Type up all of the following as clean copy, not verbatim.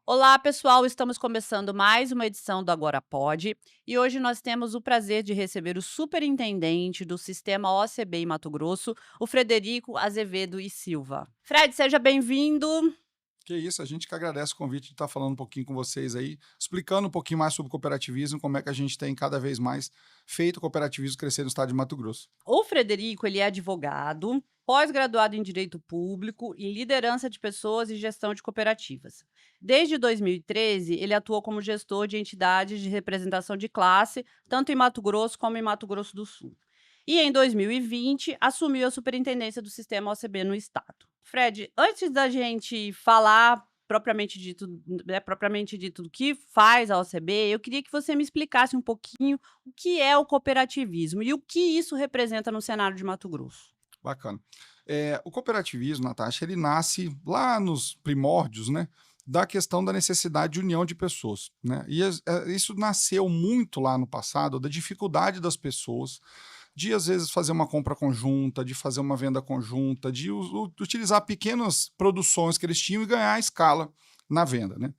Olá, pessoal! Estamos começando mais uma edição do Agora Pode e hoje nós temos o prazer de receber o superintendente do Sistema OCB em Mato Grosso, o Frederico Azevedo e Silva. Fred, seja bem-vindo. Que isso, a gente que agradece o convite de estar falando um pouquinho com vocês aí, explicando um pouquinho mais sobre cooperativismo, como é que a gente tem cada vez mais feito o cooperativismo crescer no estado de Mato Grosso. O Frederico, ele é advogado, pós-graduado em Direito Público e Liderança de Pessoas e Gestão de Cooperativas. Desde 2013, ele atua como gestor de entidades de representação de classe, tanto em Mato Grosso como em Mato Grosso do Sul. E em 2020, assumiu a superintendência do Sistema OCB no estado. Fred, antes da gente falar propriamente dito do que faz a OCB, eu queria que você me explicasse um pouquinho o que é o cooperativismo e o que isso representa no cenário de Mato Grosso. Bacana. O cooperativismo, Natasha, ele nasce lá nos primórdios, né, da questão da necessidade de união de pessoas, né? E isso nasceu muito lá no passado, da dificuldade das pessoas de, às vezes, fazer uma compra conjunta, de fazer uma venda conjunta, de utilizar pequenas produções que eles tinham e ganhar escala na venda, né?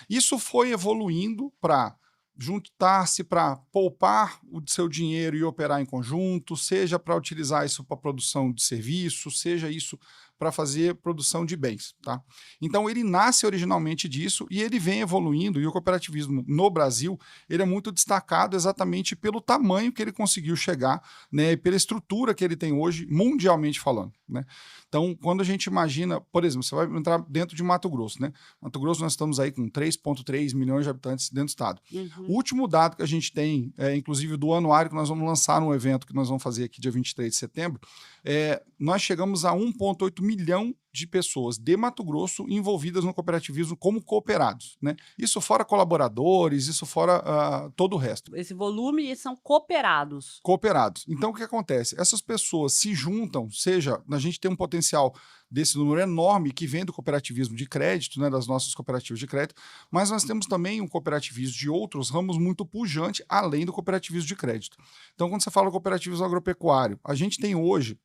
Isso foi evoluindo para juntar-se para poupar o seu dinheiro e operar em conjunto, seja para utilizar isso para produção de serviço, seja isso para fazer produção de bens, tá? Então ele nasce originalmente disso e ele vem evoluindo, e o cooperativismo no Brasil, ele é muito destacado exatamente pelo tamanho que ele conseguiu chegar, né, e pela estrutura que ele tem hoje, mundialmente falando, né? Então, quando a gente imagina, por exemplo, você vai entrar dentro de Mato Grosso, né? Mato Grosso nós estamos aí com 3,3 milhões de habitantes dentro do estado. O último dado que a gente tem, inclusive do anuário que nós vamos lançar num evento que nós vamos fazer aqui dia 23 de setembro, nós chegamos a 1,8 milhão de pessoas de Mato Grosso envolvidas no cooperativismo como cooperados, né? Isso fora colaboradores, isso fora todo o resto. Esse volume são cooperados. Cooperados. Então, o que acontece? Essas pessoas se juntam, seja, a gente tem um potencial desse número enorme que vem do cooperativismo de crédito, né, das nossas cooperativas de crédito, mas nós temos também um cooperativismo de outros ramos muito pujante, além do cooperativismo de crédito. Então, quando você fala cooperativismo agropecuário, a gente tem hoje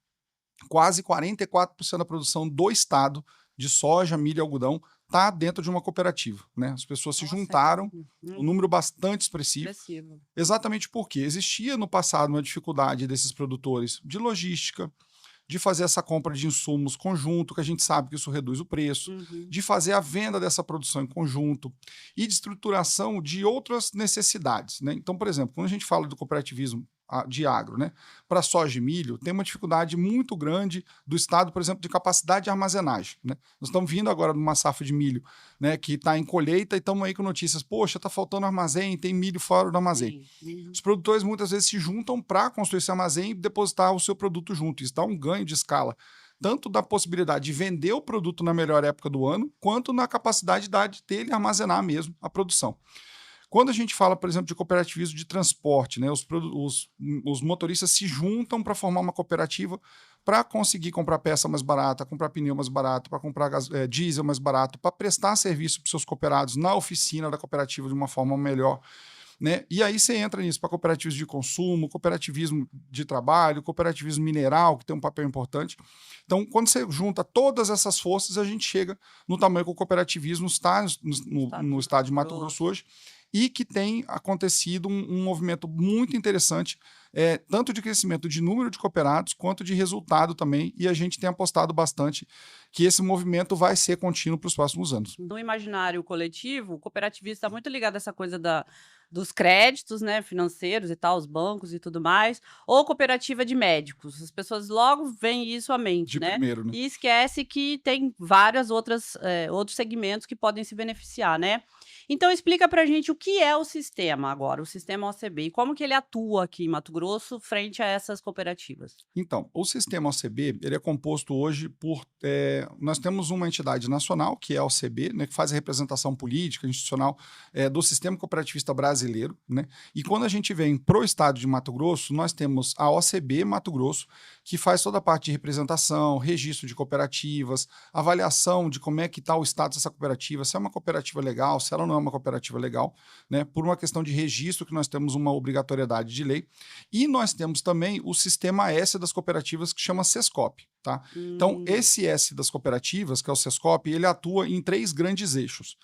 quase 44% da produção do estado de soja, milho e algodão está dentro de uma cooperativa, né? As pessoas se juntaram, um número bastante expressivo. Exatamente porque existia no passado uma dificuldade desses produtores de logística, de fazer essa compra de insumos conjunto, que a gente sabe que isso reduz o preço, de fazer a venda dessa produção em conjunto e de estruturação de outras necessidades, né? Então, por exemplo, quando a gente fala do cooperativismo de agro, né, para soja e milho, tem uma dificuldade muito grande do estado, por exemplo, de capacidade de armazenagem, né? Nós estamos vindo agora de uma safra de milho, né, que está em colheita e estamos aí com notícias, poxa, está faltando armazém, tem milho fora do armazém. Os produtores muitas vezes se juntam para construir esse armazém e depositar o seu produto junto. Isso dá um ganho de escala, tanto da possibilidade de vender o produto na melhor época do ano, quanto na capacidade dele armazenar mesmo a produção. Quando a gente fala, por exemplo, de cooperativismo de transporte, né, os motoristas se juntam para formar uma cooperativa para conseguir comprar peça mais barata, comprar pneu mais barato, para comprar diesel mais barato, para prestar serviço para os seus cooperados na oficina da cooperativa de uma forma melhor, né? E aí você entra nisso para cooperativismo de consumo, cooperativismo de trabalho, cooperativismo mineral, que tem um papel importante. Então, quando você junta todas essas forças, a gente chega no tamanho que o cooperativismo está no estado de Mato Grosso hoje, e que tem acontecido um movimento muito interessante, tanto de crescimento de número de cooperados, quanto de resultado também, e a gente tem apostado bastante que esse movimento vai ser contínuo para os próximos anos. No imaginário coletivo, o cooperativismo está muito ligado a essa coisa dos créditos, né, financeiros e tal, os bancos e tudo mais, ou cooperativa de médicos. As pessoas logo veem isso à mente, De né? primeiro, né? E esquece que tem várias outros segmentos que podem se beneficiar, né? Então explica pra gente o que é o sistema agora, o sistema OCB, e como que ele atua aqui em Mato Grosso frente a essas cooperativas. Então, o sistema OCB, ele é composto hoje por... nós temos uma entidade nacional, que é a OCB, né, que faz a representação política, institucional do sistema cooperativista brasileiro, né? E quando a gente vem para o estado de Mato Grosso, nós temos a OCB Mato Grosso, que faz toda a parte de representação, registro de cooperativas, avaliação de como é que está o status dessa cooperativa, se é uma cooperativa legal, se ela não é é uma cooperativa legal, né, por uma questão de registro, que nós temos uma obrigatoriedade de lei, e nós temos também o sistema S das cooperativas, que chama Sescop. Tá? Então, esse S das cooperativas, que é o Sescop, ele atua em 3 grandes eixos.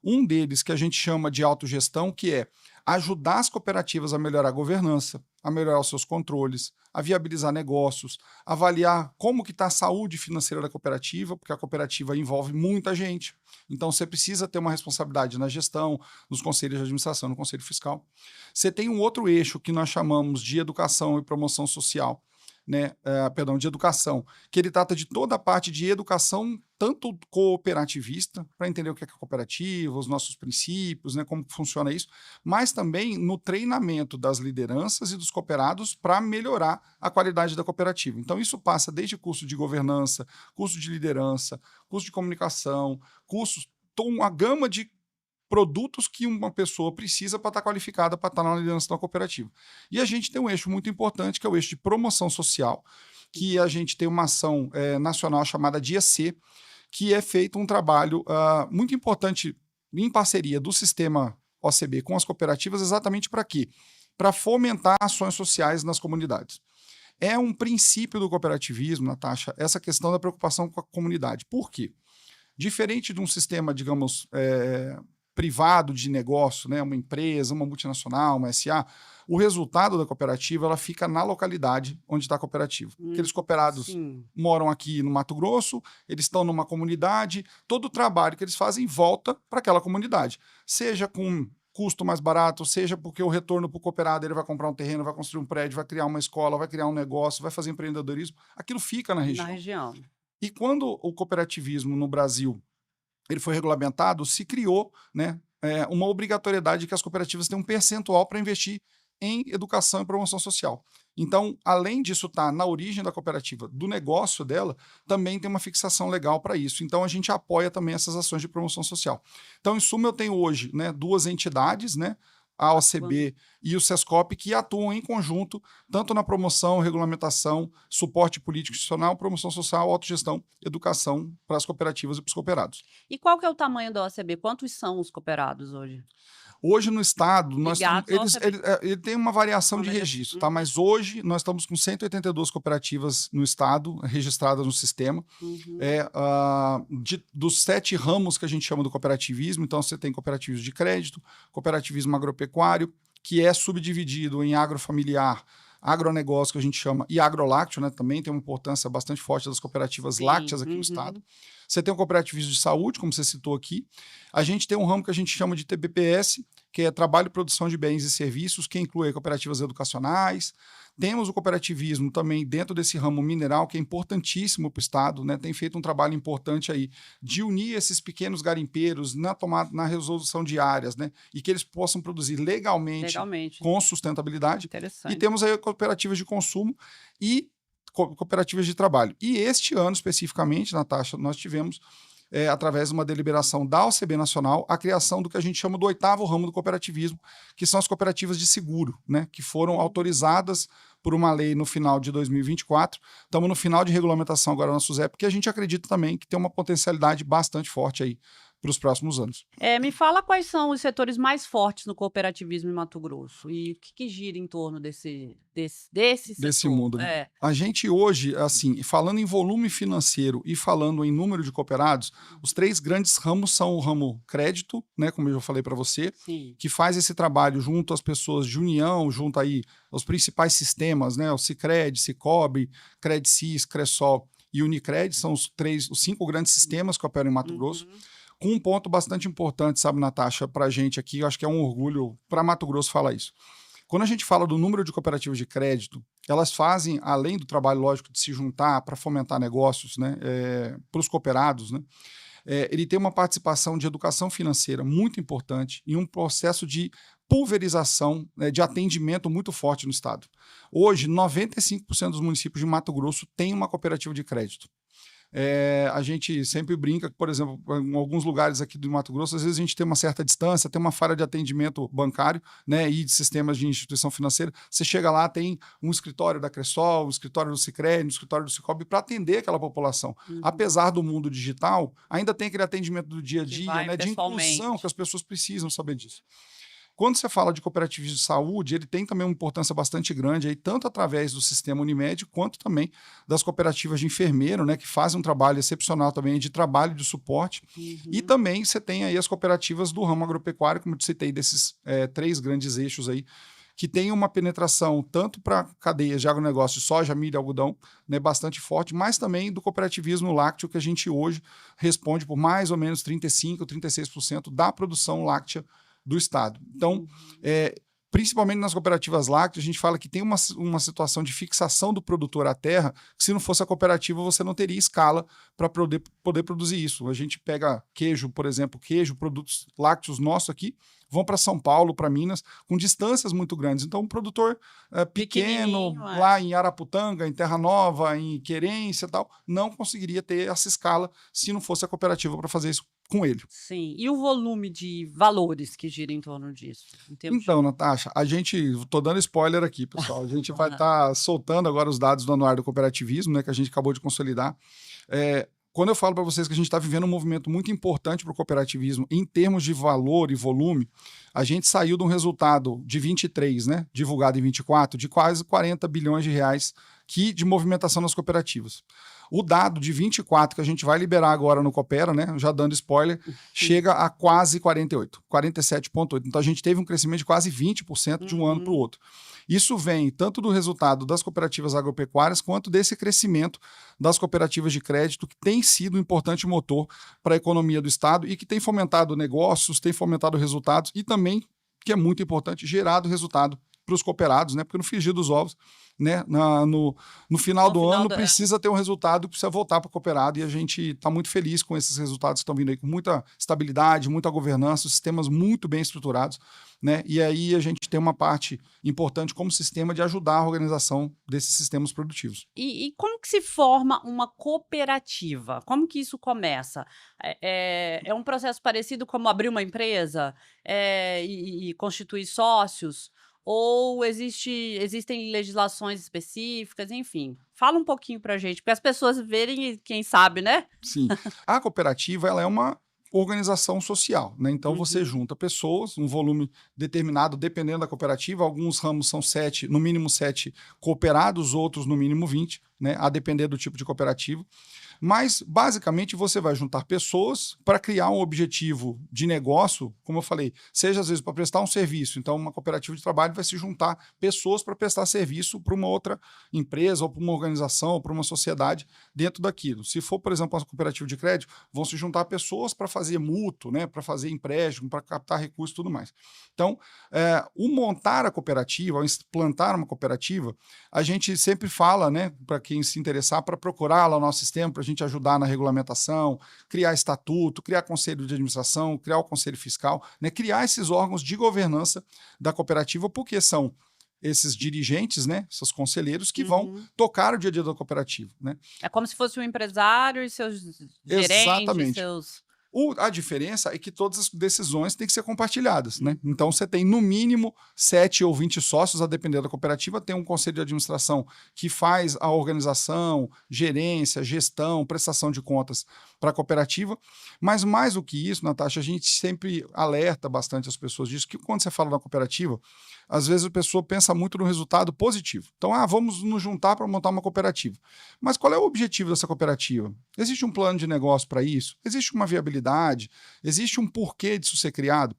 Um deles que a gente chama de autogestão, que é ajudar as cooperativas a melhorar a governança, a melhorar os seus controles, a viabilizar negócios, avaliar como que está a saúde financeira da cooperativa, porque a cooperativa envolve muita gente. Então, você precisa ter uma responsabilidade na gestão, nos conselhos de administração, no conselho fiscal. Você tem um outro eixo que nós chamamos de educação e promoção social, né, de educação, que ele trata de toda a parte de educação, tanto cooperativista, para entender o que é cooperativa, os nossos princípios, né, como funciona isso, mas também no treinamento das lideranças e dos cooperados para melhorar a qualidade da cooperativa. Então, isso passa desde curso de governança, curso de liderança, curso de comunicação, cursos, uma gama de produtos que uma pessoa precisa para estar qualificada para estar na liderança da cooperativa. E a gente tem um eixo muito importante, que é o eixo de promoção social, que a gente tem uma ação nacional chamada Dia C, que é feito um trabalho muito importante em parceria do sistema OCB com as cooperativas, exatamente para quê? Para fomentar ações sociais nas comunidades. É um princípio do cooperativismo, Natasha, essa questão da preocupação com a comunidade. Por quê? Diferente de um sistema, digamos, privado de negócio, né, uma empresa, uma multinacional, uma SA, o resultado da cooperativa ela fica na localidade onde está a cooperativa. Aqueles cooperados moram aqui no Mato Grosso, eles estão numa comunidade, todo o trabalho que eles fazem volta para aquela comunidade, seja com custo mais barato, seja porque o retorno para o cooperado, ele vai comprar um terreno, vai construir um prédio, vai criar uma escola, vai criar um negócio, vai fazer empreendedorismo, aquilo fica na região. Na região. E quando o cooperativismo no Brasil ele foi regulamentado, se criou, né, uma obrigatoriedade de que as cooperativas têm um percentual para investir em educação e promoção social. Então, além disso estar na origem da cooperativa, do negócio dela, também tem uma fixação legal para isso. Então, a gente apoia também essas ações de promoção social. Então, em suma, eu tenho hoje, né, 2 entidades, né, a OCB e o Sescop, que atuam em conjunto, tanto na promoção, regulamentação, suporte político institucional, promoção social, autogestão, educação para as cooperativas e para os cooperados. E qual que é o tamanho da OCB? Quantos são os cooperados hoje? Hoje no estado, Ligados ele tem uma variação de registro, tá? Mas hoje nós estamos com 182 cooperativas no estado, registradas no sistema. Dos 7 ramos que a gente chama do cooperativismo, então você tem cooperativismo de crédito, cooperativismo agropecuário, que é subdividido em agrofamiliar, agronegócio, que a gente chama, e agrolácteo, né? Também tem uma importância bastante forte das cooperativas lácteas aqui no estado. Você tem o cooperativismo de saúde, como você citou aqui. A gente tem um ramo que a gente chama de TBPS, que é Trabalho e Produção de Bens e Serviços, que inclui cooperativas educacionais. Temos o cooperativismo também dentro desse ramo mineral, que é importantíssimo para o estado, né? Tem feito um trabalho importante aí de unir esses pequenos garimpeiros na resolução de áreas, né? E que eles possam produzir legalmente. Com sustentabilidade. E temos aí cooperativas de consumo e cooperativas de trabalho. E este ano, especificamente, Natasha, nós tivemos, através de uma deliberação da OCB Nacional, a criação do que a gente chama do 8º ramo do cooperativismo, que são as cooperativas de seguro, né, que foram autorizadas por uma lei no final de 2024. Estamos no final de regulamentação agora na SUSEP, porque a gente acredita também que tem uma potencialidade bastante forte aí para os próximos anos. Me fala quais são os setores mais fortes no cooperativismo em Mato Grosso e o que gira em torno desse mundo. Né? A gente hoje, assim, falando em volume financeiro e falando em número de cooperados, os 3 grandes ramos são o ramo crédito, né, como eu já falei para você, que faz esse trabalho junto às pessoas de união, junto aí aos principais sistemas, né, o Sicredi, Sicobre, Credsis, Cressol e Unicred, são os 5 grandes sistemas que operam em Mato Grosso. Com um ponto bastante importante, sabe, Natasha, para a gente aqui, eu acho que é um orgulho para Mato Grosso falar isso. Quando a gente fala do número de cooperativas de crédito, elas fazem, além do trabalho lógico de se juntar para fomentar negócios, né, para os cooperados, né, ele tem uma participação de educação financeira muito importante e um processo de pulverização, né, de atendimento muito forte no estado. Hoje, 95% dos municípios de Mato Grosso têm uma cooperativa de crédito. A gente sempre brinca que, por exemplo, em alguns lugares aqui do Mato Grosso, às vezes a gente tem uma certa distância, tem uma falha de atendimento bancário, né, e de sistemas de instituição financeira. Você chega lá, tem um escritório da Cressol, um escritório do Sicredi, um escritório do Cicobi para atender aquela população. Apesar do mundo digital, ainda tem aquele atendimento do dia a dia, né, de inclusão, que as pessoas precisam saber disso. Quando você fala de cooperativismo de saúde, ele tem também uma importância bastante grande, aí, tanto através do sistema Unimed, quanto também das cooperativas de enfermeiro, né, que fazem um trabalho excepcional também de trabalho de suporte. E também você tem aí as cooperativas do ramo agropecuário, como eu citei, desses 3 grandes eixos aí, que tem uma penetração tanto para cadeias de agronegócio, soja, milho, algodão, né, bastante forte, mas também do cooperativismo lácteo, que a gente hoje responde por mais ou menos 35%, 36% da produção láctea do Estado. Então, principalmente nas cooperativas lácteas, a gente fala que tem uma situação de fixação do produtor à terra, que se não fosse a cooperativa, você não teria escala para poder produzir isso. A gente pega queijo, por exemplo, produtos lácteos nossos aqui, vão para São Paulo, para Minas, com distâncias muito grandes. Então, um produtor pequeno, lá em Araputanga, em Terra Nova, em Querência e tal, não conseguiria ter essa escala se não fosse a cooperativa para fazer isso com ele. Sim. E o volume de valores que gira em torno disso? Então, Natasha, tô dando spoiler aqui, pessoal. A gente vai estar soltando agora os dados do Anuário do Cooperativismo, né, que a gente acabou de consolidar. Quando eu falo para vocês que a gente está vivendo um movimento muito importante para o cooperativismo em termos de valor e volume, a gente saiu de um resultado de 23, né, divulgado em 24, de quase 40 bilhões de reais de movimentação nas cooperativas. O dado de 24, que a gente vai liberar agora no Coopera, né, já dando spoiler, chega a quase 48, 47,8. Então a gente teve um crescimento de quase 20% de um ano para o outro. Isso vem tanto do resultado das cooperativas agropecuárias quanto desse crescimento das cooperativas de crédito, que tem sido um importante motor para a economia do Estado e que tem fomentado negócios, tem fomentado resultados e também, que é muito importante, gerado resultado para os cooperados, né? Porque no frigir dos ovos, né? No final do ano precisa ter um resultado, precisa voltar para o cooperado, e a gente está muito feliz com esses resultados que estão vindo aí, com muita estabilidade, muita governança, sistemas muito bem estruturados, né? E aí a gente tem uma parte importante como sistema de ajudar a organização desses sistemas produtivos. E como que se forma uma cooperativa? Como que isso começa? É um processo parecido como abrir uma empresa e constituir sócios? Ou existem legislações específicas, enfim. Fala um pouquinho para a gente, para as pessoas verem e quem sabe, né? Sim. A cooperativa, ela é uma organização social, né? Então você junta pessoas, um volume determinado, dependendo da cooperativa. Alguns ramos são no mínimo 7 cooperados, outros no mínimo 20, né? A depender do tipo de cooperativa. Mas, basicamente, você vai juntar pessoas para criar um objetivo de negócio, como eu falei, seja às vezes para prestar um serviço. Então, uma cooperativa de trabalho vai se juntar pessoas para prestar serviço para uma outra empresa, ou para uma organização, ou para uma sociedade dentro daquilo. Se for, por exemplo, uma cooperativa de crédito, vão se juntar pessoas para fazer mútuo, né, para fazer empréstimo, para captar recursos e tudo mais. Então, o montar a cooperativa, o implantar uma cooperativa, a gente sempre fala, né, para quem se interessar, para procurar lá o nosso sistema, para a gente ajudar na regulamentação, criar estatuto, criar conselho de administração, criar o conselho fiscal, né, criar esses órgãos de governança da cooperativa, porque são esses dirigentes, né, esses conselheiros que vão tocar o dia a dia da cooperativa, né? É como se fosse um empresário e seus gerentes, Exatamente. A diferença é que todas as decisões têm que ser compartilhadas, né? Então, você tem, no mínimo, 7 ou 20 sócios, a depender da cooperativa. Tem um conselho de administração que faz a organização, gerência, gestão, prestação de contas para a cooperativa. Mas, mais do que isso, Natasha, a gente sempre alerta bastante as pessoas disso, que quando você fala da cooperativa, às vezes a pessoa pensa muito no resultado positivo. Então, vamos nos juntar para montar uma cooperativa. Mas qual é o objetivo dessa cooperativa? Existe um plano de negócio para isso? Existe uma viabilidade? Existe um porquê disso ser criado?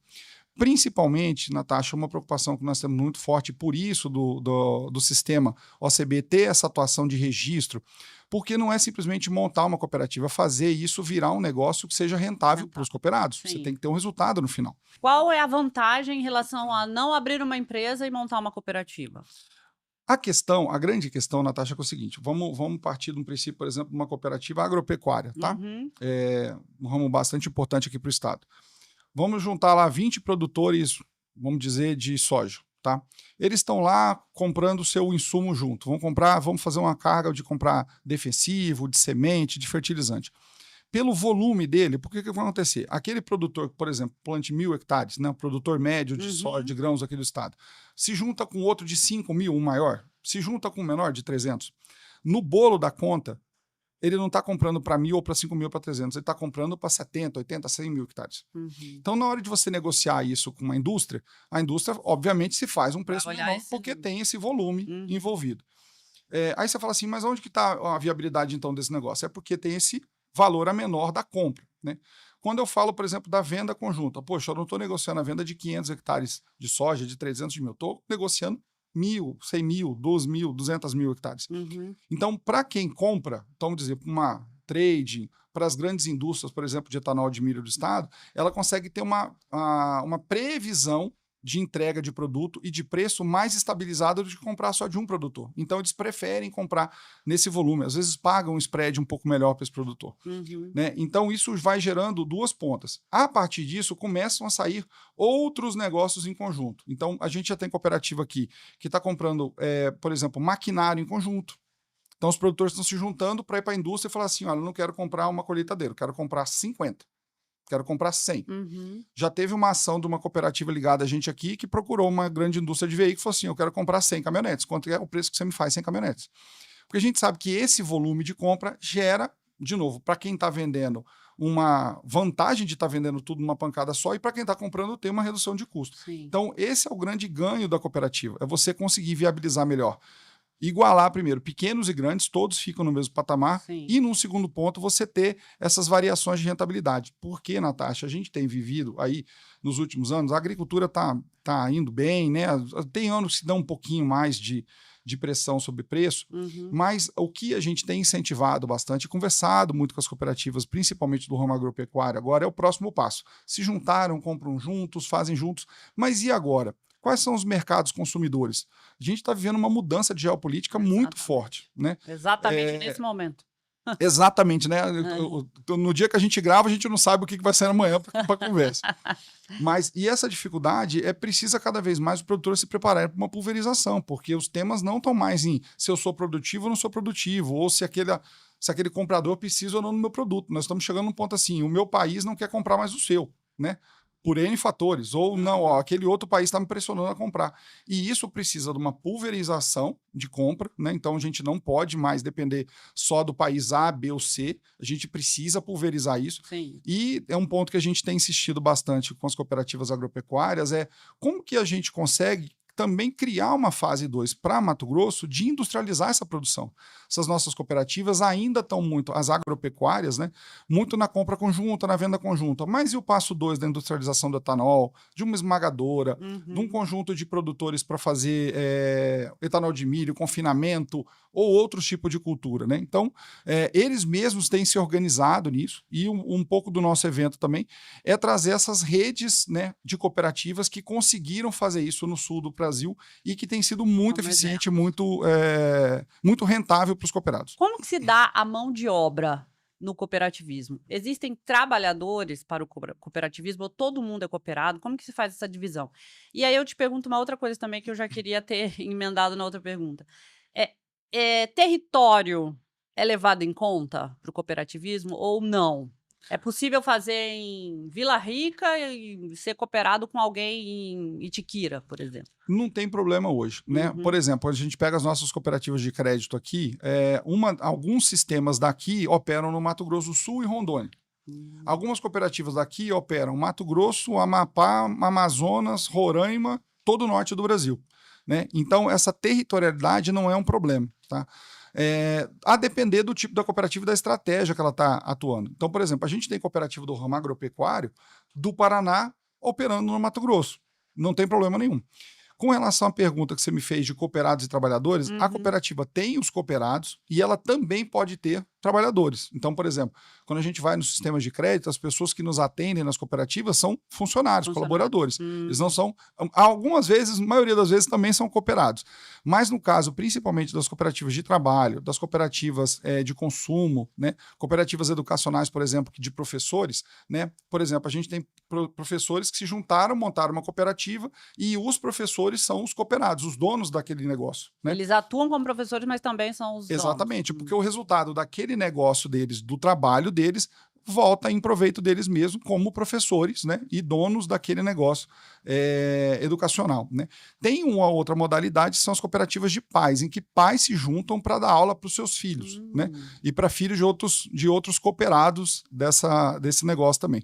Principalmente, Natasha, uma preocupação que nós temos muito forte, por isso do sistema OCB ter essa atuação de registro, porque não é simplesmente montar uma cooperativa, fazer isso virar um negócio que seja rentável para os cooperados. Sim. Você tem que ter um resultado no final. Qual é a vantagem em relação a não abrir uma empresa e montar uma cooperativa? A grande questão, Natasha, é o seguinte: vamos partir de um princípio, por exemplo, uma cooperativa agropecuária, tá? É um ramo bastante importante aqui para o Estado. Vamos juntar lá 20 produtores, vamos dizer, de soja, tá? Eles estão lá comprando o seu insumo junto. Vamos fazer uma carga de comprar defensivo, de semente, de fertilizante. Pelo volume dele, por que vai acontecer? Aquele produtor, por exemplo, plante 1.000 hectares, né, o produtor médio de soja, de grãos aqui do estado, se junta com outro de 5.000, um maior, se junta com um menor de 300. No bolo da conta, ele não está comprando para 1.000 ou para 5.000 para 300, ele está comprando para 70, 80, 100 mil hectares. Então, na hora de você negociar isso com uma indústria, a indústria, obviamente, se faz um preço menor, porque tem esse volume envolvido. Aí você fala assim, mas onde que está a viabilidade, então, desse negócio? É porque tem esse valor a menor da compra, né? Quando eu falo, por exemplo, da venda conjunta, poxa, eu não estou negociando a venda de 500 hectares de soja, de 300 mil, estou negociando 1.000, 100 mil, 12 mil, 200 mil hectares. Então, para quem compra, vamos dizer, uma trade, para as grandes indústrias, por exemplo, de etanol de milho do estado, ela consegue ter uma previsão de entrega de produto e de preço mais estabilizado do que comprar só de um produtor. Então, eles preferem comprar nesse volume. Às vezes, pagam um spread um pouco melhor para esse produtor. Né? Então, isso vai gerando duas pontas. A partir disso, começam a sair outros negócios em conjunto. Então, a gente já tem cooperativa aqui que está comprando, por exemplo, maquinário em conjunto. Então, os produtores estão se juntando para ir para a indústria e falar assim, olha, eu não quero comprar uma colheitadeira, eu quero comprar 50. Quero comprar 100. Já teve uma ação de uma cooperativa ligada a gente aqui que procurou uma grande indústria de veículos e falou assim, eu quero comprar 100 caminhonetes. Quanto é o preço que você me faz 100 caminhonetes? Porque a gente sabe que esse volume de compra gera, de novo, para quem está vendendo, uma vantagem de estar vendendo tudo numa pancada só e para quem está comprando tem uma redução de custo. Então, esse é o grande ganho da cooperativa, é você conseguir viabilizar melhor. Igualar primeiro, pequenos e grandes, todos ficam no mesmo patamar. E num segundo ponto, você ter essas variações de rentabilidade. Porque, Natasha, a gente tem vivido aí nos últimos anos, a agricultura tá indo bem, né? Tem anos que dão um pouquinho mais de pressão sobre preço, mas o que a gente tem incentivado bastante, conversado muito com as cooperativas, principalmente do ramo agropecuário, agora é o próximo passo. Se juntaram, compram juntos, fazem juntos, mas e agora? Quais são os mercados consumidores? A gente está vivendo uma mudança de geopolítica muito forte. Né? Exatamente nesse momento. Exatamente, né? No dia que a gente grava, a gente não sabe o que vai ser amanhã para a conversa. Mas, e essa dificuldade precisa cada vez mais o produtor se preparar para uma pulverização, porque os temas não estão mais em se eu sou produtivo ou não sou produtivo, ou se aquele comprador precisa ou não do meu produto. Nós estamos chegando num ponto assim, o meu país não quer comprar mais o seu, né? Por N fatores, ou não, ó, aquele outro país está me pressionando a comprar. E isso precisa de uma pulverização de compra, né? Então a gente não pode mais depender só do país A, B ou C, a gente precisa pulverizar isso. E é um ponto que a gente tem insistido bastante com as cooperativas agropecuárias, como que a gente consegue também criar uma fase 2 para Mato Grosso de industrializar essa produção. Essas nossas cooperativas ainda estão muito, as agropecuárias, né, muito na compra conjunta, na venda conjunta. Mas e o passo 2 da industrialização do etanol, de uma esmagadora, de um conjunto de produtores para fazer etanol de milho, confinamento ou outros tipos de cultura, né? Então, eles mesmos têm se organizado nisso e um pouco do nosso evento também é trazer essas redes, né, de cooperativas que conseguiram fazer isso no sul do Brasil e que tem sido muito eficiente, muito rentável para os cooperados. Como que se dá a mão de obra no cooperativismo? Existem trabalhadores para o cooperativismo ou todo mundo é cooperado? Como que se faz essa divisão? E aí eu te pergunto uma outra coisa também que eu já queria ter emendado na outra pergunta. Território é levado em conta para o cooperativismo ou não? É possível fazer em Vila Rica e ser cooperado com alguém em Itiquira, por exemplo? Não tem problema hoje, né? Por exemplo, a gente pega as nossas cooperativas de crédito aqui, alguns sistemas daqui operam no Mato Grosso do Sul e Rondônia. Algumas cooperativas daqui operam Mato Grosso, Amapá, Amazonas, Roraima, todo o norte do Brasil, né? Então, essa territorialidade não é um problema, tá? A depender do tipo da cooperativa e da estratégia que ela está atuando. Então, por exemplo, a gente tem cooperativa do ramo agropecuário do Paraná operando no Mato Grosso. Não tem problema nenhum. Com relação à pergunta que você me fez de cooperados e trabalhadores, a cooperativa tem os cooperados e ela também pode ter trabalhadores. Então, por exemplo, quando a gente vai nos sistemas de crédito, as pessoas que nos atendem nas cooperativas são funcionários, colaboradores. Eles não são, algumas vezes, a maioria das vezes também são cooperados. Mas no caso, principalmente das cooperativas de trabalho, das cooperativas de consumo, né, cooperativas educacionais, por exemplo, de professores, né? Por exemplo, a gente tem professores que se juntaram, montaram uma cooperativa e os professores são os cooperados, os donos daquele negócio, né? Eles atuam como professores, mas também são os Exatamente, donos. porque o resultado daquele negócio deles, do trabalho deles, volta em proveito deles mesmos como professores, né, e donos daquele negócio educacional, né. Tem uma outra modalidade, são as cooperativas de pais, em que pais se juntam para dar aula para os seus filhos, né, e para filhos de outros cooperados desse negócio também.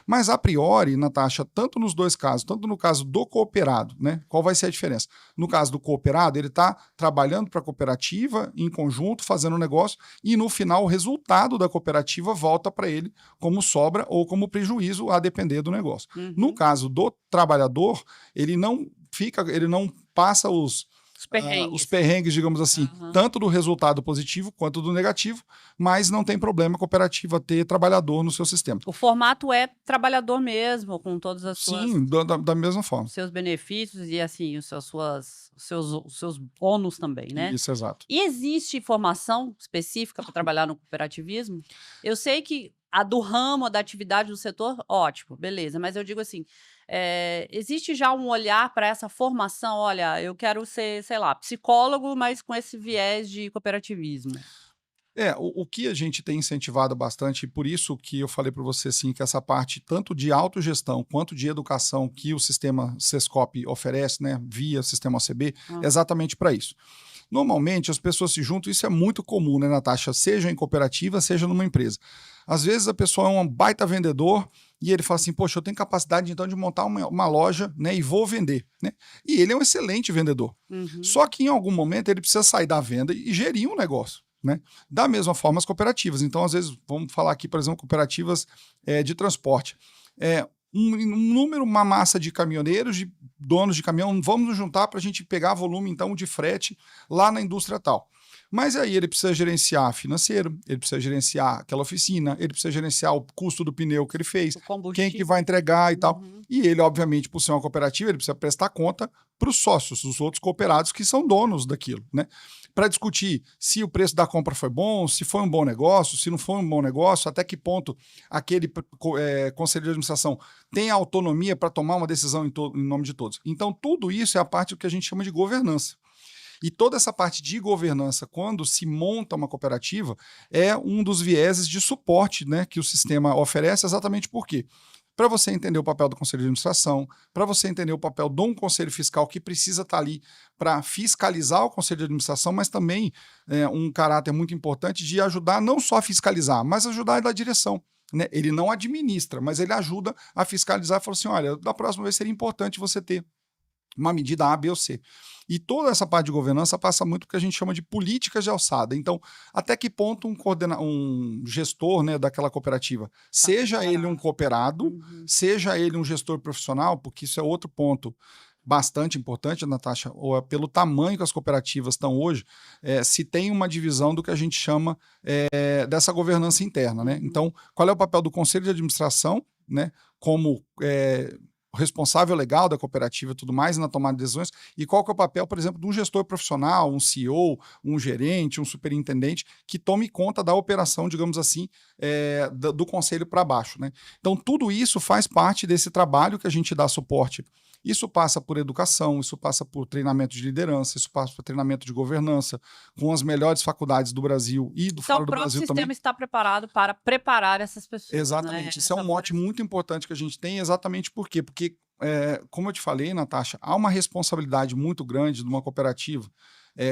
Mas, a priori, Natasha, tanto nos dois casos, tanto no caso do cooperado, né? Qual vai ser a diferença? No caso do cooperado, ele está trabalhando para a cooperativa, em conjunto, fazendo um negócio, e no final o resultado da cooperativa volta para ele como sobra ou como prejuízo, a depender do negócio. No caso do trabalhador, ele não passa os perrengues, digamos assim, tanto do resultado positivo quanto do negativo, mas não tem problema a cooperativa ter trabalhador no seu sistema. O formato é trabalhador mesmo, com todas as suas... Sim, da mesma forma. Seus benefícios e, assim, os seus ônus também, né? Isso, exato. E existe formação específica para trabalhar no cooperativismo? Eu sei que a do ramo, da atividade do setor, ótimo, beleza, mas eu digo assim, existe já um olhar para essa formação? Olha, eu quero ser, sei lá, psicólogo, mas com esse viés de cooperativismo. O que a gente tem incentivado bastante, e por isso que eu falei para você assim, que essa parte tanto de autogestão quanto de educação que o sistema Sescop oferece, né, via sistema OCB, é exatamente para isso. Normalmente as pessoas se juntam, isso é muito comum, né, Natasha? Seja em cooperativa, seja numa empresa. Às vezes a pessoa é um baita vendedor e ele fala assim, poxa, eu tenho capacidade então de montar uma loja, né, e vou vender, né? E ele é um excelente vendedor. Só que em algum momento ele precisa sair da venda e gerir um negócio, né? Da mesma forma as cooperativas. Então, às vezes, vamos falar aqui, por exemplo, cooperativas de transporte. Uma massa de caminhoneiros, de donos de caminhão, vamos nos juntar para a gente pegar volume, então, de frete lá na indústria tal. Mas aí ele precisa gerenciar financeiro, ele precisa gerenciar aquela oficina, ele precisa gerenciar o custo do pneu que ele fez, quem que vai entregar e tal. E ele, obviamente, por ser uma cooperativa, ele precisa prestar conta para os sócios, os outros cooperados que são donos daquilo, né? Para discutir se o preço da compra foi bom, se foi um bom negócio, se não foi um bom negócio, até que ponto aquele conselho de administração tem autonomia para tomar uma decisão em nome de todos. Então, tudo isso é a parte do que a gente chama de governança. E toda essa parte de governança, quando se monta uma cooperativa, é um dos vieses de suporte, né, que o sistema oferece, exatamente por quê? Para você entender o papel do conselho de administração, para você entender o papel de um conselho fiscal que precisa estar ali para fiscalizar o conselho de administração, mas também um caráter muito importante de ajudar não só a fiscalizar, mas ajudar a dar direção. Né? Ele não administra, mas ele ajuda a fiscalizar e fala assim, olha, da próxima vez seria importante você ter uma medida A, B ou C. E toda essa parte de governança passa muito porque a gente chama de políticas de alçada. Então, até que ponto um gestor, né, daquela cooperativa, seja ele um cooperado, seja ele um gestor profissional, porque isso é outro ponto bastante importante, Natasha, ou pelo tamanho que as cooperativas estão hoje, se tem uma divisão do que a gente chama dessa governança interna. Né? Então, qual é o papel do conselho de administração, né, como responsável legal da cooperativa e tudo mais na tomada de decisões, e qual que é o papel, por exemplo, de um gestor profissional, um CEO, um gerente, um superintendente, que tome conta da operação, digamos assim, do conselho para baixo. Né? Então, tudo isso faz parte desse trabalho que a gente dá suporte. Isso passa por educação, isso passa por treinamento de liderança, isso passa por treinamento de governança, com as melhores faculdades do Brasil e do fora do Brasil também. Então, o sistema está preparado para preparar essas pessoas. Exatamente. Né? Isso é um mote muito importante que a gente tem, exatamente por quê? Porque, como eu te falei, Natasha, há uma responsabilidade muito grande de uma cooperativa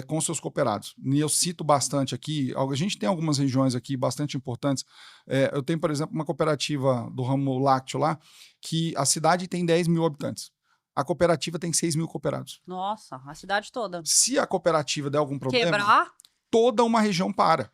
com seus cooperados. E eu cito bastante aqui, a gente tem algumas regiões aqui bastante importantes. Eu tenho, por exemplo, uma cooperativa do ramo lácteo lá, que a cidade tem 10 mil habitantes. A cooperativa tem 6 mil cooperados. Nossa, a cidade toda. Se a cooperativa der algum problema, quebrar, toda uma região para.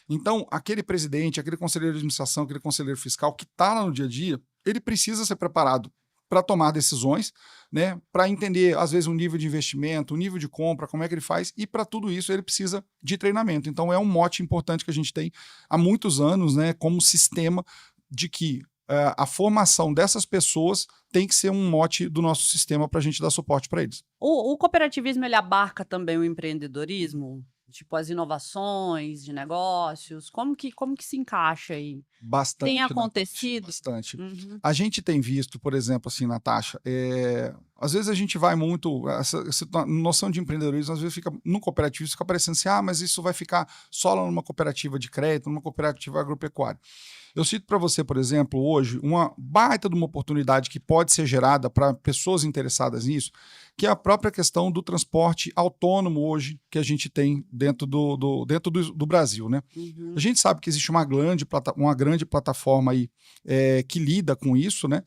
Então, aquele presidente, aquele conselheiro de administração, aquele conselheiro fiscal que está lá no dia a dia, ele precisa ser preparado para tomar decisões, né, para entender, às vezes, o nível de investimento, o nível de compra, como é que ele faz, e para tudo isso ele precisa de treinamento. Então, é um mote importante que a gente tem há muitos anos, né, como sistema de que a formação dessas pessoas tem que ser um mote do nosso sistema para a gente dar suporte para eles. O cooperativismo, ele abarca também o empreendedorismo? Tipo, as inovações de negócios? Como que se encaixa aí? Bastante, Tem Natasha, acontecido? bastante. Uhum. A gente tem visto, por exemplo, assim, Natasha, às vezes a gente vai muito, essa noção de empreendedorismo, às vezes fica no cooperativismo, fica parecendo assim, mas isso vai ficar só lá numa cooperativa de crédito, numa cooperativa agropecuária. Eu cito para você, por exemplo, hoje, uma baita de uma oportunidade que pode ser gerada para pessoas interessadas nisso, que é a própria questão do transporte autônomo hoje que a gente tem dentro do Brasil, né? Uhum. A gente sabe que existe uma grande plataforma aí que lida com isso, né?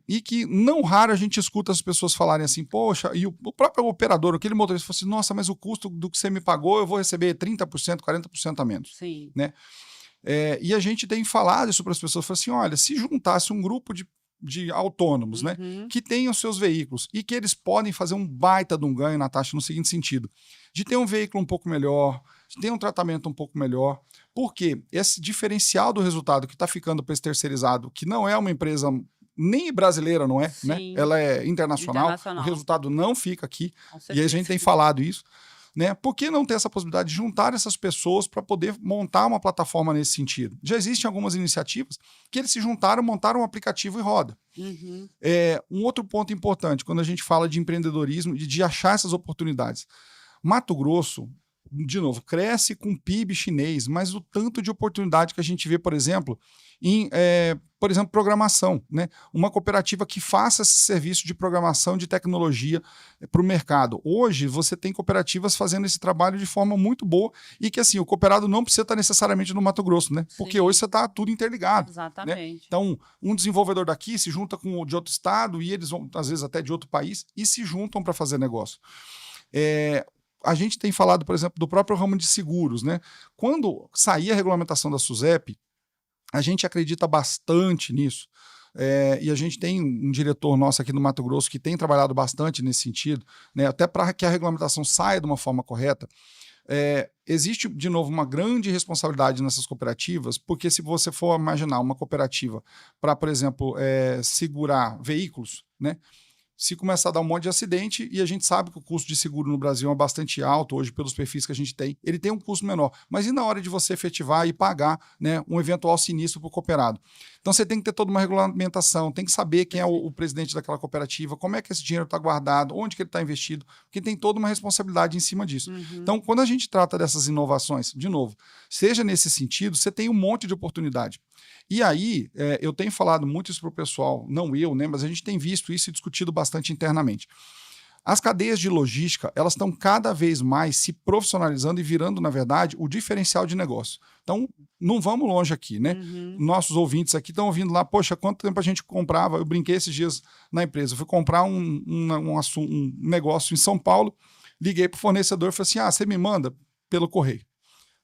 E que não raro a gente escuta as pessoas falarem assim, poxa, e o próprio operador, aquele motorista, fala assim, nossa, mas o custo do que você me pagou, eu vou receber 30%, 40% a menos. Sim. Né? E a gente tem falado isso para as pessoas, fala assim, olha, se juntasse um grupo de autônomos, né, que tenham seus veículos e que eles podem fazer um baita de um ganho, Natasha, no seguinte sentido, de ter um veículo um pouco melhor, de ter um tratamento um pouco melhor, porque esse diferencial do resultado que está ficando para esse terceirizado, que não é uma empresa nem brasileira, não é? Né? Ela é internacional, o resultado não fica aqui, e a gente tem falado isso. Né? Por que não ter essa possibilidade de juntar essas pessoas para poder montar uma plataforma nesse sentido? Já existem algumas iniciativas que eles se juntaram, montaram um aplicativo e roda. Uhum. Um outro ponto importante, quando a gente fala de empreendedorismo e de achar essas oportunidades. Mato Grosso, de novo, cresce com PIB chinês, mas o tanto de oportunidade que a gente vê, por exemplo, em programação, né? Uma cooperativa que faça esse serviço de programação de tecnologia para o mercado. Hoje, você tem cooperativas fazendo esse trabalho de forma muito boa e que, assim, o cooperado não precisa estar necessariamente no Mato Grosso, né? Porque hoje você está tudo interligado. Exatamente. Né? Então, um desenvolvedor daqui se junta com o de outro estado e eles vão, às vezes, até de outro país e se juntam para fazer negócio. A gente tem falado, por exemplo, do próprio ramo de seguros, né? Quando sair a regulamentação da SUSEP, a gente acredita bastante nisso. E a gente tem um diretor nosso aqui no Mato Grosso que tem trabalhado bastante nesse sentido, né? Até para que a regulamentação saia de uma forma correta. Existe, de novo, uma grande responsabilidade nessas cooperativas, porque se você for imaginar uma cooperativa para, por exemplo, segurar veículos, né? Se começar a dar um monte de acidente, e a gente sabe que o custo de seguro no Brasil é bastante alto hoje, pelos perfis que a gente tem, ele tem um custo menor. Mas e na hora de você efetivar e pagar, né, um eventual sinistro para o cooperado? Então você tem que ter toda uma regulamentação, tem que saber quem é o presidente daquela cooperativa, como é que esse dinheiro está guardado, onde que ele está investido, porque tem toda uma responsabilidade em cima disso. Então, quando a gente trata dessas inovações, de novo, seja nesse sentido, você tem um monte de oportunidade. E aí, eu tenho falado muito isso para o pessoal, não eu, né, mas a gente tem visto isso e discutido bastante internamente. As cadeias de logística, elas estão cada vez mais se profissionalizando e virando, na verdade, o diferencial de negócio. Então, não vamos longe aqui, né? Nossos ouvintes aqui estão ouvindo lá, poxa, quanto tempo a gente comprava? Eu brinquei esses dias na empresa, eu fui comprar um negócio em São Paulo, liguei para o fornecedor e falei assim, você me manda pelo correio.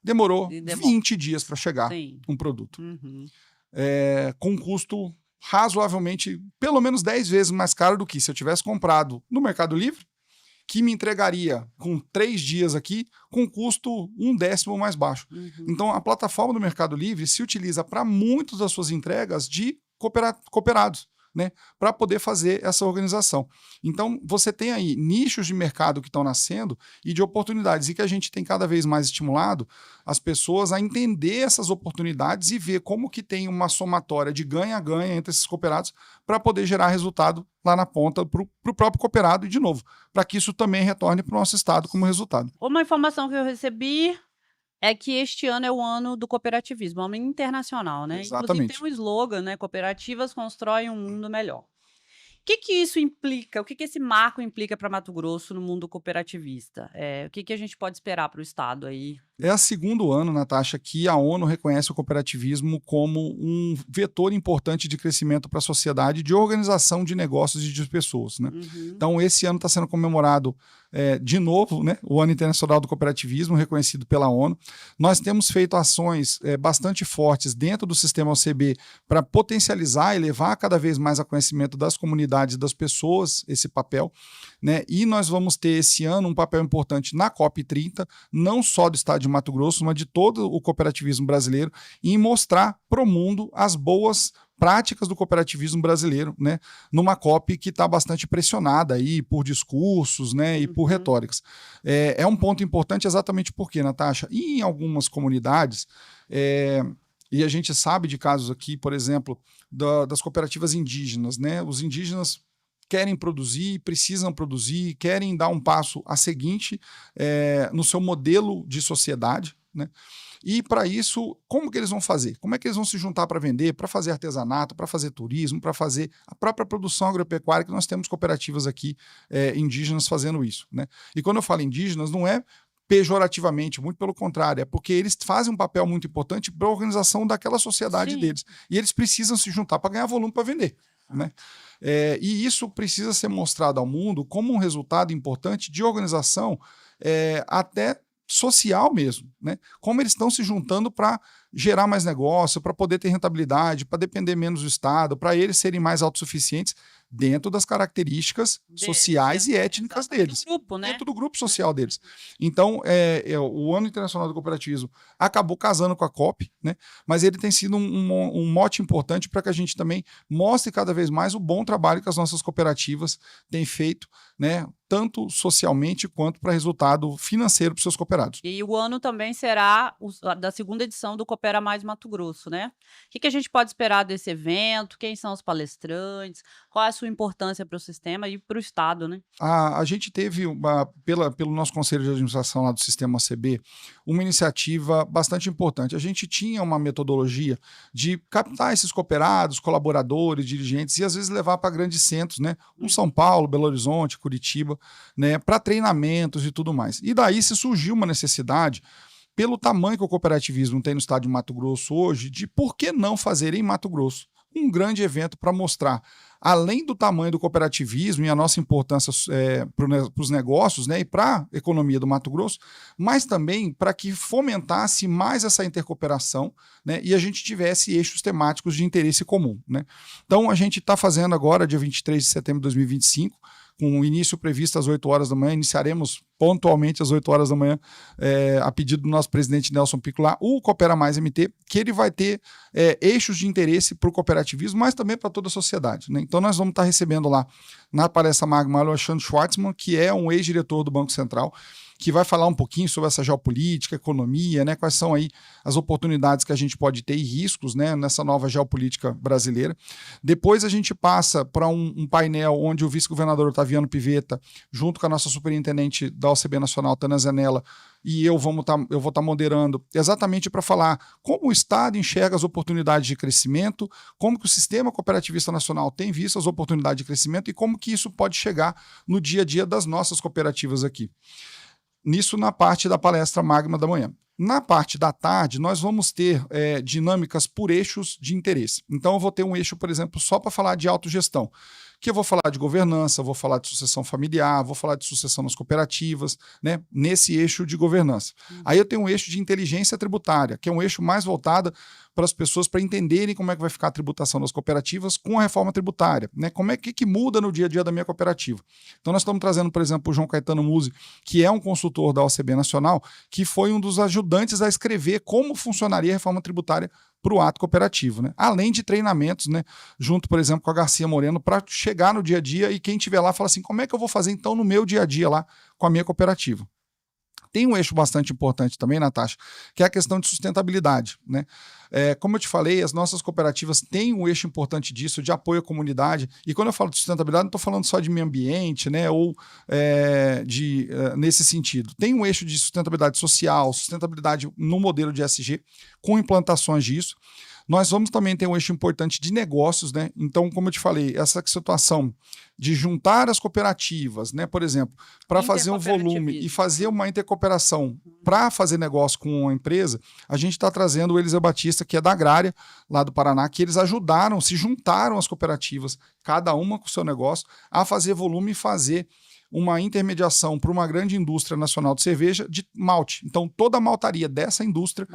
Demorou 20 dias para chegar um produto. Com um custo razoavelmente, pelo menos 10 vezes mais caro do que se eu tivesse comprado no Mercado Livre, que me entregaria com 3 dias aqui, com custo 1/10 mais baixo. Então, a plataforma do Mercado Livre se utiliza para muitas das suas entregas de cooperados, né, para poder fazer essa organização. Então, você tem aí nichos de mercado que estão nascendo e de oportunidades, e que a gente tem cada vez mais estimulado as pessoas a entender essas oportunidades e ver como que tem uma somatória de ganha-ganha entre esses cooperados para poder gerar resultado lá na ponta para o próprio cooperado e, de novo, para que isso também retorne para o nosso estado como resultado. Uma informação que eu recebi é que este ano é o ano do cooperativismo, ano internacional, né? Exatamente. Inclusive tem um slogan, né? Cooperativas constroem um mundo melhor. O que isso implica? O que esse marco implica para Mato Grosso no mundo cooperativista? O que a gente pode esperar para o estado aí? É o segundo ano, Natasha, que a ONU reconhece o cooperativismo como um vetor importante de crescimento para a sociedade, de organização de negócios e de pessoas, né? Então, esse ano está sendo comemorado de novo, né, o Ano Internacional do Cooperativismo, reconhecido pela ONU. Nós temos feito ações bastante fortes dentro do sistema OCB para potencializar e levar cada vez mais a conhecimento das comunidades, das pessoas, esse papel, né? E nós vamos ter esse ano um papel importante na COP30, não só do estado de Mato Grosso, mas de todo o cooperativismo brasileiro, em mostrar para o mundo as boas práticas do cooperativismo brasileiro, né, numa COP que está bastante pressionada aí por discursos, né, e por retóricas. É um ponto importante exatamente porque, Natasha, em algumas comunidades, e a gente sabe de casos aqui, por exemplo, das cooperativas indígenas, né, os indígenas querem produzir, precisam produzir, querem dar um passo a seguinte no seu modelo de sociedade, né? E para isso, como que eles vão fazer? Como é que eles vão se juntar para vender, para fazer artesanato, para fazer turismo, para fazer a própria produção agropecuária, que nós temos cooperativas aqui indígenas fazendo isso, né? E quando eu falo indígenas, não é pejorativamente, muito pelo contrário, é porque eles fazem um papel muito importante para a organização daquela sociedade Sim. deles. E eles precisam se juntar para ganhar volume para vender, né? E isso precisa ser mostrado ao mundo como um resultado importante de organização até social mesmo, né? Como eles estão se juntando para gerar mais negócio, para poder ter rentabilidade, para depender menos do Estado, para eles serem mais autossuficientes dentro das características sociais e étnicas deles. Do grupo, né? Dentro do grupo social deles. Então, o Ano Internacional do Cooperativismo acabou casando com a COP, né? Mas ele tem sido um mote importante para que a gente também mostre cada vez mais o bom trabalho que as nossas cooperativas têm feito, né? Tanto socialmente quanto para resultado financeiro para os seus cooperados. E o ano também será da segunda edição do Coopera Mais Mato Grosso, né? O que a gente pode esperar desse evento? Quem são os palestrantes? Qual é a sua importância para o sistema e para o Estado, né? A gente teve, pelo nosso Conselho de Administração lá do Sistema OCB, uma iniciativa bastante importante. A gente tinha uma metodologia de captar esses cooperados, colaboradores, dirigentes, e às vezes levar para grandes centros, né? São Paulo, Belo Horizonte, Curitiba, né? Para treinamentos e tudo mais. E daí se surgiu uma necessidade, pelo tamanho que o cooperativismo tem no estado de Mato Grosso hoje, de por que não fazer em Mato Grosso um grande evento para mostrar, além do tamanho do cooperativismo e a nossa importância para os negócios, né, e para a economia do Mato Grosso, mas também para que fomentasse mais essa intercooperação, né, e a gente tivesse eixos temáticos de interesse comum, né. Então, a gente está fazendo agora, dia 23 de setembro de 2025, com o início previsto às 8 horas da manhã, iniciaremos pontualmente às 8 horas da manhã, a pedido do nosso presidente Nelson Piccolo, o Coopera Mais MT, que ele vai ter eixos de interesse para o cooperativismo, mas também para toda a sociedade, né? Então nós vamos estar recebendo lá, na palestra magma, o Alexandre Schwartzman, que é um ex-diretor do Banco Central, que vai falar um pouquinho sobre essa geopolítica, economia, né, quais são aí as oportunidades que a gente pode ter e riscos, né, nessa nova geopolítica brasileira. Depois a gente passa para um painel onde o vice-governador Otaviano Pivetta, junto com a nossa superintendente da OCB Nacional, Tânia Zanella, e eu vou estar moderando, exatamente para falar como o Estado enxerga as oportunidades de crescimento, como que o sistema cooperativista nacional tem visto as oportunidades de crescimento e como que isso pode chegar no dia a dia das nossas cooperativas aqui. Nisso na parte da palestra magma da manhã. Na parte da tarde, nós vamos ter dinâmicas por eixos de interesse. Então, eu vou ter um eixo, por exemplo, só para falar de autogestão, que eu vou falar de governança, vou falar de sucessão familiar, vou falar de sucessão nas cooperativas, né, nesse eixo de governança. Aí eu tenho um eixo de inteligência tributária, que é um eixo mais voltado para as pessoas para entenderem como é que vai ficar a tributação das cooperativas com a reforma tributária, né? Como é que muda no dia a dia da minha cooperativa. Então nós estamos trazendo, por exemplo, o João Caetano Musi, que é um consultor da OCB Nacional, que foi um dos ajudantes a escrever como funcionaria a reforma tributária para o ato cooperativo, né? Além de treinamentos, né, junto, por exemplo, com a Garcia Moreno, para chegar no dia a dia e quem estiver lá fala assim, como é que eu vou fazer então no meu dia a dia lá com a minha cooperativa? Tem um eixo bastante importante também, Natasha, que é a questão de sustentabilidade, né? Como eu te falei, as nossas cooperativas têm um eixo importante disso, de apoio à comunidade, e quando eu falo de sustentabilidade, não estou falando só de meio ambiente, né, ou nesse sentido. Tem um eixo de sustentabilidade social, sustentabilidade no modelo de ESG, com implantações disso. Nós vamos também ter um eixo importante de negócios, né? Então, como eu te falei, essa situação de juntar as cooperativas, né, por exemplo, para fazer um volume e fazer uma intercooperação para fazer negócio com uma empresa, a gente está trazendo o Eliseu Batista, que é da Agrária, lá do Paraná, que eles ajudaram, se juntaram as cooperativas, cada uma com o seu negócio, a fazer volume e fazer uma intermediação para uma grande indústria nacional de cerveja de malte. Então, toda a maltaria dessa indústria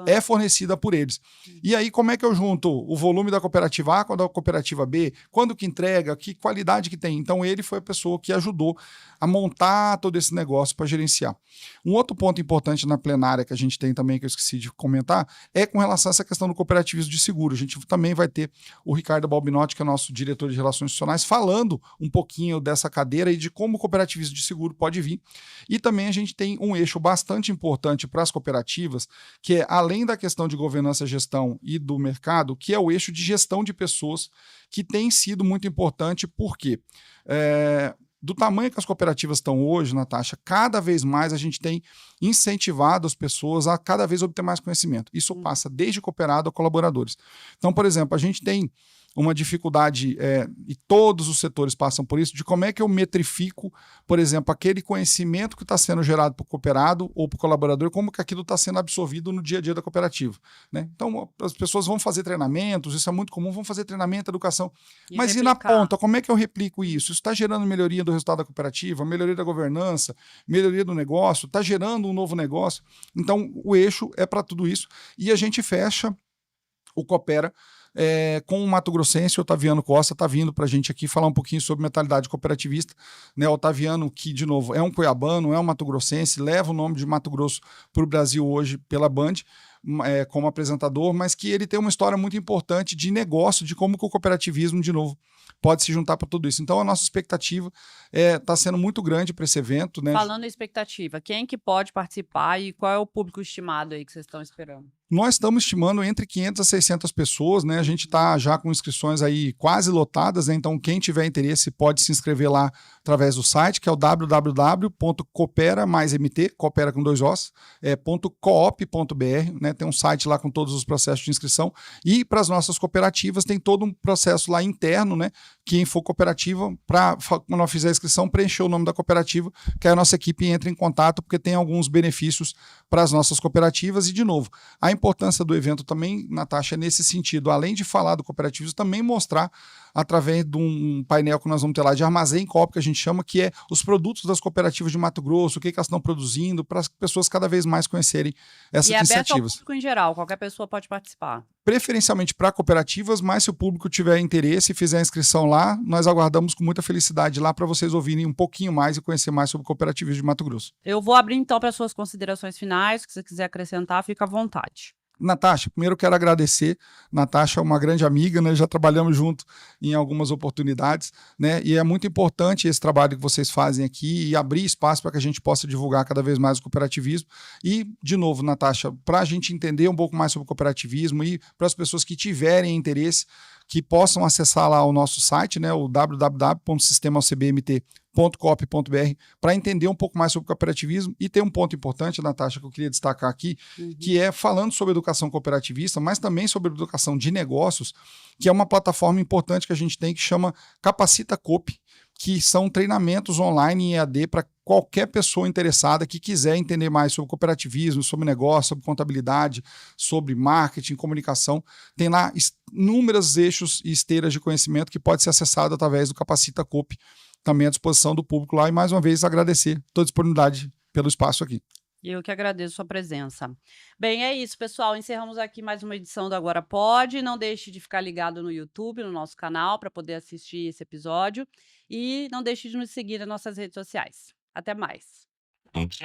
é fornecida por eles. E aí, como é que eu junto o volume da cooperativa A com a da cooperativa B? Quando que entrega? Que qualidade que tem? Então, ele foi a pessoa que ajudou a montar todo esse negócio para gerenciar. Um outro ponto importante na plenária que a gente tem também, que eu esqueci de comentar, é com relação a essa questão do cooperativismo de seguro. A gente também vai ter o Ricardo Balbinotti, que é nosso diretor de Relações Institucionais, falando um pouquinho dessa cadeira e de como o cooperativismo de seguro pode vir. E também a gente tem um eixo bastante importante para as cooperativas, que é, além da questão de governança, gestão e do mercado, que é o eixo de gestão de pessoas, que tem sido muito importante, porque do tamanho que as cooperativas estão hoje, Natasha, cada vez mais a gente tem incentivado as pessoas a cada vez obter mais conhecimento. Isso passa desde cooperado a colaboradores. Então, por exemplo, a gente tem uma dificuldade, e todos os setores passam por isso, de como é que eu metrifico, por exemplo, aquele conhecimento que está sendo gerado para o cooperado ou para o colaborador, como que aquilo está sendo absorvido no dia a dia da cooperativa. Né? Então, as pessoas vão fazer treinamentos, isso é muito comum, vão fazer treinamento, educação, mas e na ponta, como é que eu replico isso? Isso está gerando melhoria do resultado da cooperativa, melhoria da governança, melhoria do negócio, está gerando um novo negócio. Então, o eixo é para tudo isso, e a gente fecha o Coopera com o Mato Grossense. O Otaviano Costa está vindo para a gente aqui falar um pouquinho sobre mentalidade cooperativista. Né? O Otaviano, que, de novo, é um cuiabano, é um Mato Grossense, leva o nome de Mato Grosso para o Brasil hoje pela Band, como apresentador, mas que ele tem uma história muito importante de negócio, de como que o cooperativismo, de novo, pode se juntar para tudo isso. Então, a nossa expectativa está sendo muito grande para esse evento. Né? Falando em expectativa, quem que pode participar e qual é o público estimado aí que vocês estão esperando? Nós estamos estimando entre 500 a 600 pessoas, né? A gente está já com inscrições aí quase lotadas, né? Então quem tiver interesse pode se inscrever lá através do site, que é o www.coopera, mais MT, coopera com 2 Os, .coop.br, né? Tem um site lá com todos os processos de inscrição. E para as nossas cooperativas tem todo um processo lá interno, né? Quem for cooperativa, quando eu fizer a inscrição, preencher o nome da cooperativa, que aí a nossa equipe entra em contato, porque tem alguns benefícios para as nossas cooperativas. E, de novo, a importância do evento também, Natasha, é nesse sentido, além de falar do cooperativismo, também mostrar, através de um painel que nós vamos ter lá de armazém coop, que a gente chama, que é os produtos das cooperativas de Mato Grosso, o que elas estão produzindo, para as pessoas cada vez mais conhecerem essas iniciativas. E é aberto ao público em geral, qualquer pessoa pode participar. Preferencialmente para cooperativas, mas se o público tiver interesse e fizer a inscrição lá, nós aguardamos com muita felicidade lá para vocês ouvirem um pouquinho mais e conhecer mais sobre o cooperativismo de Mato Grosso. Eu vou abrir então para suas considerações finais, se você quiser acrescentar, fica à vontade. Natasha, primeiro eu quero agradecer. Natasha é uma grande amiga, né? Já trabalhamos junto em algumas oportunidades, né? E é muito importante esse trabalho que vocês fazem aqui e abrir espaço para que a gente possa divulgar cada vez mais o cooperativismo. E, de novo, Natasha, para a gente entender um pouco mais sobre o cooperativismo e para as pessoas que tiverem interesse, que possam acessar lá o nosso site, né? O www.sistemacbmt.coop.br, para entender um pouco mais sobre o cooperativismo. E tem um ponto importante, Natasha, que eu queria destacar aqui, que é falando sobre educação cooperativista, mas também sobre educação de negócios, que é uma plataforma importante que a gente tem que chama Capacita Coop, que são treinamentos online em EAD para qualquer pessoa interessada que quiser entender mais sobre cooperativismo, sobre negócio, sobre contabilidade, sobre marketing, comunicação. Tem lá inúmeros eixos e esteiras de conhecimento que pode ser acessado através do Capacita Coop, também à disposição do público lá. E, mais uma vez, agradecer toda a disponibilidade pelo espaço aqui. Eu que agradeço a sua presença. Bem, é isso, pessoal. Encerramos aqui mais uma edição do Agora Pode. Não deixe de ficar ligado no YouTube, no nosso canal, para poder assistir esse episódio. E não deixe de nos seguir nas nossas redes sociais. Até mais. Pode.